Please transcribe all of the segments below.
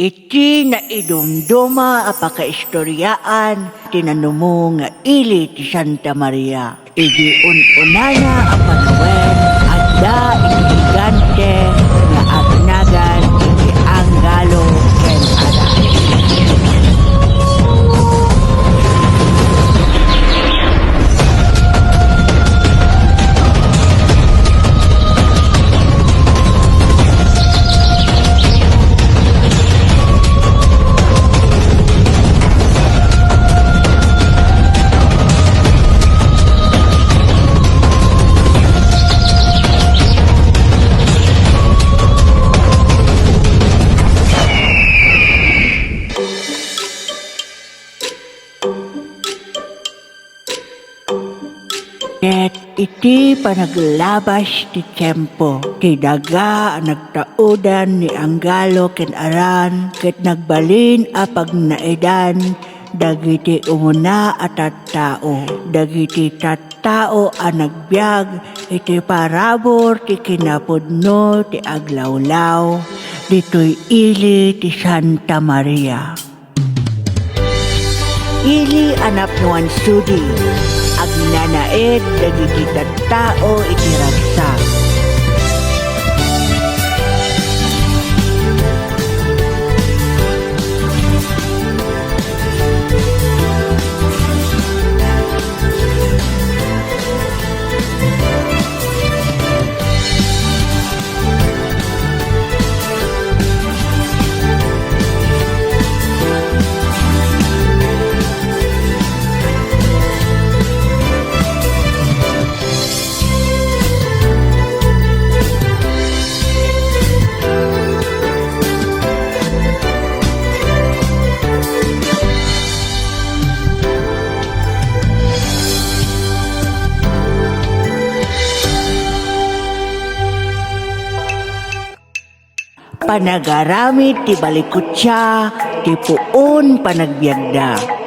Iti na idumduma apakaistoryaan tinanumo nga ili ti Santa Maria. Idi unana apanawen adda iti higante nga agnagan iti Anggalo ken Aran. Ket iti panaglabas ti tiyempo, ti daga ang nagtaudan ni Anggalo ken Aran, ket nagbalin a pagnaidan, dagiti umuna at tattao. Dagiti tattao a nagbiag, iti parabor ti kinapudno ti aglawlaw, dito'y ili ti Santa Maria. Ili anak nuan sudi, agnanaed dagiti tattao iti ragsak. Panagaramid ti balikutsa, ti puon panagbiagda.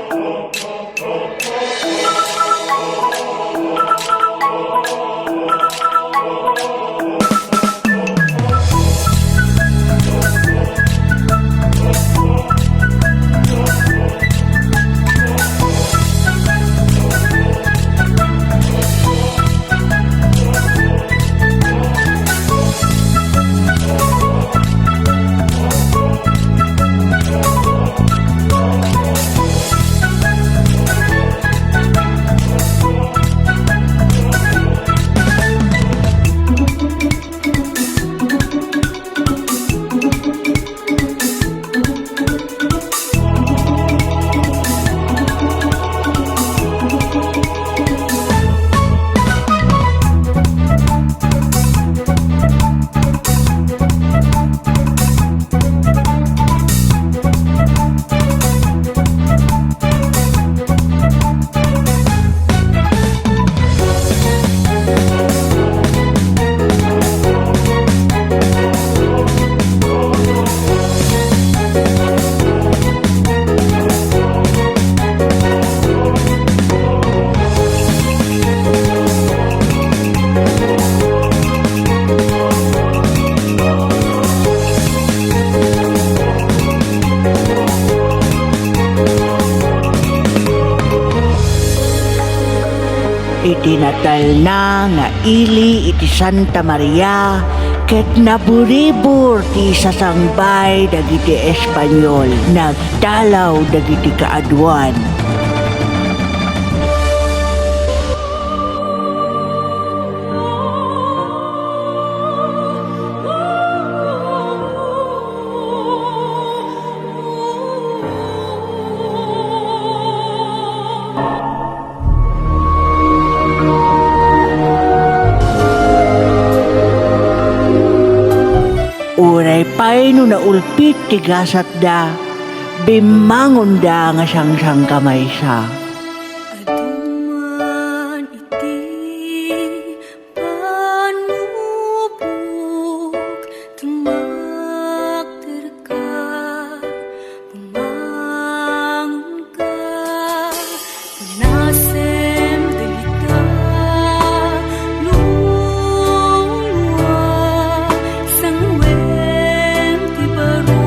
Itinatal na nga ili iti Santa Maria, ket naburibur ti sasangbay dagiti Espanyol, nagdalaw dagiti kaadwan. Uray pa'y no naulpit ti gasat da, bimangon da nga siyang kamay sa. Aduman iti panubok, tumakder ka, bumangon ka, nasem delita, luluwa, sangwen ti baro,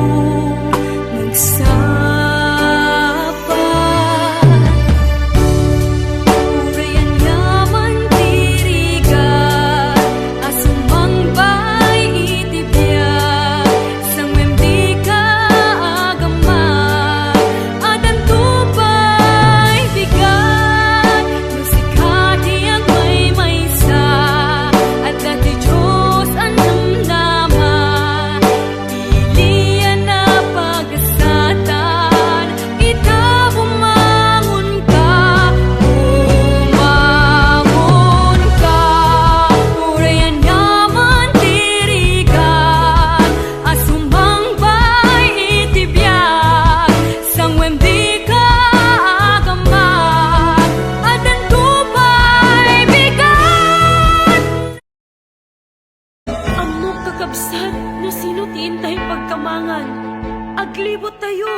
Maglibot tayo!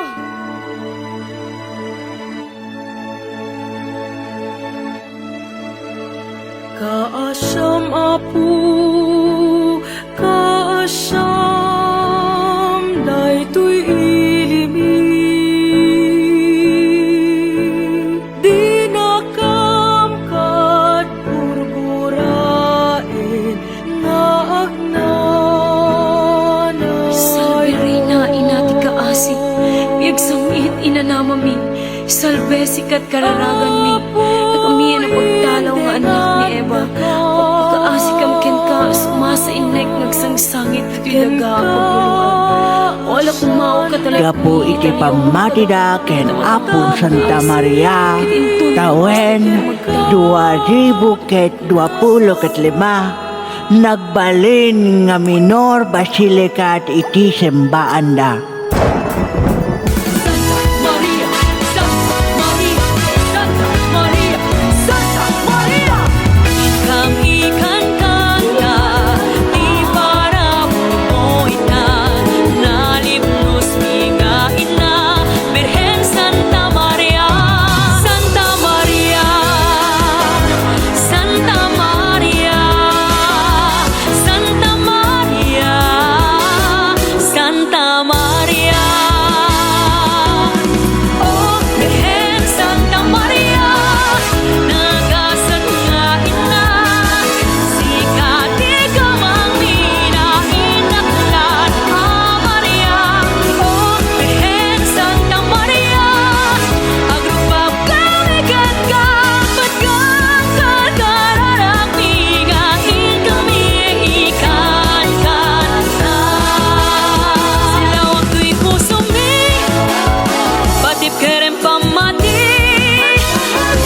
Kaasam apu, kaasam, daytoy ilimi. Di nakamkat purpurain, nga agnanay. Salve Reina, inati kaasi, piagsamit inanamami, salve sikat kararagan mi, nagamiyan ang pagdalaw nga anak ni Eva, pagkaasi kam ken ka, sumasa inek nagsangsangit, tilaga pagluluan, wala kumao ka talaga. Gapo iti pamatida ken Apon Santa Maria, tawen 2025, nagbalin nga minor basilikat iti sembaan da. Maria, Santa Maria, Santa Maria, Santa Maria. Kami kantanda, di para bumoita, nalipnos minga ina, Birhen Santa Maria, Santa Maria, Santa Maria, Santa Maria, Santa Maria. Oh, Birhen Santa Maria, nagasat nga ina, sikat di gamang inaklat ha Maria. Oh, Birhen Santa Maria, agrupap kami kagkang patgang kagararak mingahin kami ikan kanta. Silawag ko'y puso mi, patip kerem pamati.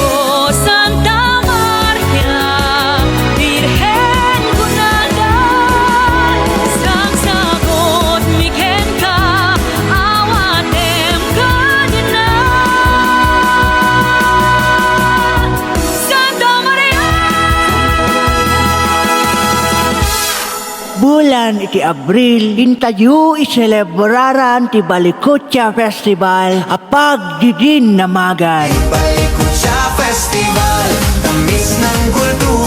Oh, Santa Maria, Birhen kunadan, sang sagot miken ka, awatem ka din na. Santa Maria! Bulan iti Abril, intayo iselebraran ti Balikotya Festival apag didin namagan. Balikot sa festival, tamis ng kultura.